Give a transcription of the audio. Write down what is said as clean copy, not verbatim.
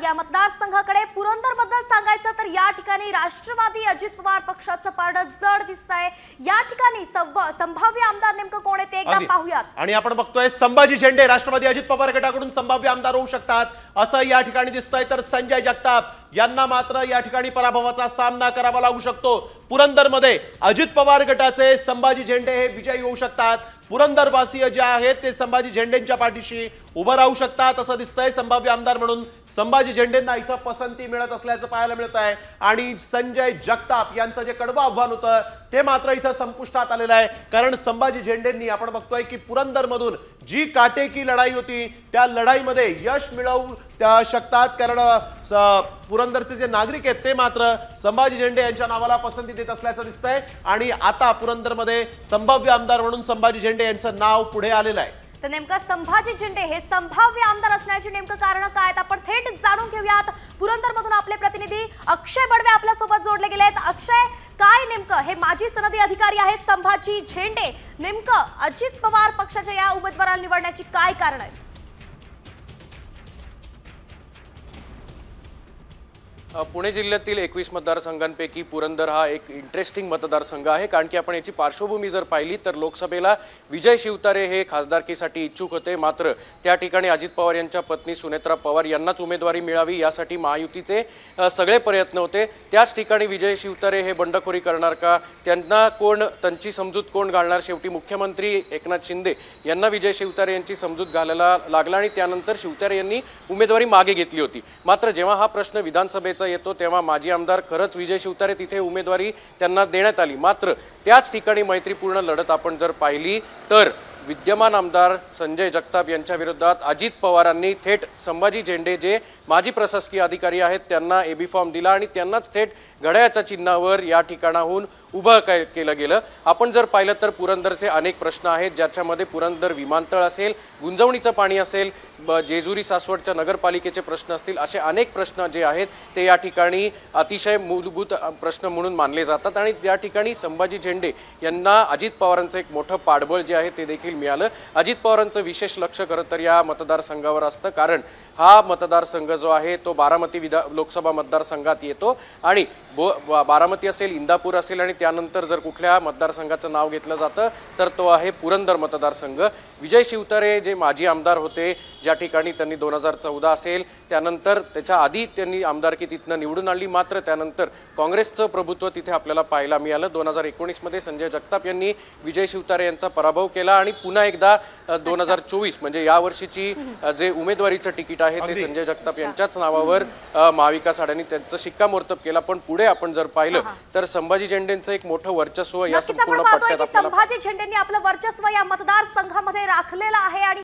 या मतदारसंघाकडे पुरंदरबद्दल सांगायचं तर या ठिकाणी राष्ट्रवादी अजित पवार पक्षाचं पारडं जड दिसतंय। या ठिकाणी संभाव्य आमदार नेमकं कोण आहे ते एकदा पाहूयात। आणि आपण बघतोय संभाजी झेंडे राष्ट्रवादी अजित पवार गटाकडून संभाव्य आमदार होऊ शकतात असं या ठिकाणी दिसतंय। तर संजय जगताप यांना मात्र या ठिकाणी पराभवाचा सामना करावा लागू शकतो। पुरंदरमध्ये अजित पवार गटाचे संभाजी झेंडे हे विजयी होऊ शकतात। पुरंदरवासीय जे आहेत ते संभाजी झेंडेंच्या पाठीशी उभं राहू शकतात असं दिसतंय। संभाव्य आमदार म्हणून संभाजी झेंडेंना इथं पसंती मिळत असल्याचं पाहायला मिळत आहे। आणि संजय जगताप यांचं जे कडवं आव्हान होतं ते मात्र इथं संपुष्टात आलेलं आहे, कारण संभाजी झेंडेंनी आपण बघतोय की पुरंदरमधून जी काटेकी लढाई होती त्या लढाईमध्ये यश मिळवू शकतात, कारण पुरंदरचे जे नागरिक आहेत ते मात्र संभाजी झेंडे यांच्या नावाला पसंती देत असल्याचं दिसतंय। आणि आता पुरंदरमध्ये संभाव्य आमदार म्हणून संभाजी झेंडे यांचं नाव पुढे आलेलं आहे। तर नेमका संभाजी झेंडे हे संभाव्य आमदार असण्याची नेमकं कारण काय आहेत आपण थेट जाणून घेऊयात। पुरंदरमधून आपले प्रतिनिधी अक्षय बडवे आपल्या सोबत जोडले गेले आहेत। अक्षय, काय नेमकं हे माजी सनदी अधिकारी आहेत संभाजी झेंडे, नेमकं अजित पवार पक्षाच्या या उमेदवाराला निवडण्याची काय कारण आहेत? पुणे जिल्ह्यातील 21 मतदारसंघांपैकी पुरंदर हा एक इंटरेस्टिंग मतदारसंघ आहे, कारण की आपण याची पार्श्वभूमी जर पाहिली तर लोकसभेला विजय शिवतारे हे खासदारकीसाठी इच्छुक होते, मात्र त्या ठिकाणी अजित पवार यांच्या पत्नी सुनेत्रा पवार यांनाच उमेदवारी मिळावी यासाठी महायुतीचे सगळे प्रयत्न होते। त्याच ठिकाणी विजय शिवतारे हे बंडखोरी करणार का, त्यांची समजूत कोण घालणार? शेवटी मुख्यमंत्री एकनाथ शिंदे यांना विजय शिवतारे यांची समजूत घालायला लागला आणि त्यानंतर शिवतारे यांनी उमेदवारी मागे घेतली होती। मात्र जेव्हा हा प्रश्न विधानसभेचा येतो तेव्हा माजी आमदार खरंच विजय शिवतारे तिथे उमेदवारी त्यांना देण्यात आली, मात्र त्याच ठिकाणी मैत्रीपूर्ण लढत आपण जर पाहिली तर विद्यमान आमदार संजय जगताप यांच्या विरोधात अजित पवारांनी थेट संभाजी झेंडे जे माजी प्रशासकीय अधिकारी आहेत त्यांना एबी फॉर्म दिला आणि त्यांनाच थेट घड्याळाच्या चिन्हावर या ठिकाणाहून उभं केलं गेलं। आपण जर पाहिलं तर पुरंदरचे अनेक प्रश्न आहेत, ज्याच्यामध्ये पुरंदर विमानतळ असेल, गुंजवणीचं पाणी असेल, जेजुरी सासवडच्या नगरपालिकेचे प्रश्न असतील, असे अनेक प्रश्न जे आहेत ते या ठिकाणी अतिशय मूलभूत प्रश्न म्हणून मानले जातात। आणि त्या ठिकाणी संभाजी झेंडे यांना अजित पवारांचं एक मोठं पाठबळ जे आहे ते देखील मिळालं। अजित पवारांचं विशेष लक्ष खरं तर या मतदारसंघावर असतं, कारण हा मतदारसंघ जो आहे तो बारामती लोकसभा मतदारसंघात येतो आणि बारामती असेल, इंदापूर असेल आणि त्यानंतर जर कुठल्या मतदारसंघाचं नाव घेतलं जातं तर तो आहे पुरंदर मतदारसंघ। विजय शिवतारे जे माजी आमदार होते, ज्या ठिकाणी त्यांनी 2014 असेल त्यानंतर त्याच्या आधी त्यांनी आमदारकी तिथनं निवडून आणली, मात्र त्यानंतर काँग्रेसचं प्रभुत्व तिथे आपल्याला पाहायला मिळालं। 2019 मध्ये संजय जगताप यांनी विजय शिवतारे यांचा पराभव केला आणि पुन्हा एकदा 2024 म्हणजे या वर्षीची जे उमेदवारीचं तिकीट आहे ते संजय जगताप यांच्याच नावावर महाविकास आघाडीने त्यांचं शिक्कामोर्तब केला। पण पुढे आपण जर पाहिलं तर संभाजी झेंडेंचं एक मोठं वर्चस्व या संपूर्ण पट्ट्यात आपल्याला संभाजी झेंडेंनी आपलं वर्चस्व या मतदारसंघामध्ये राखलेलं आहे आणि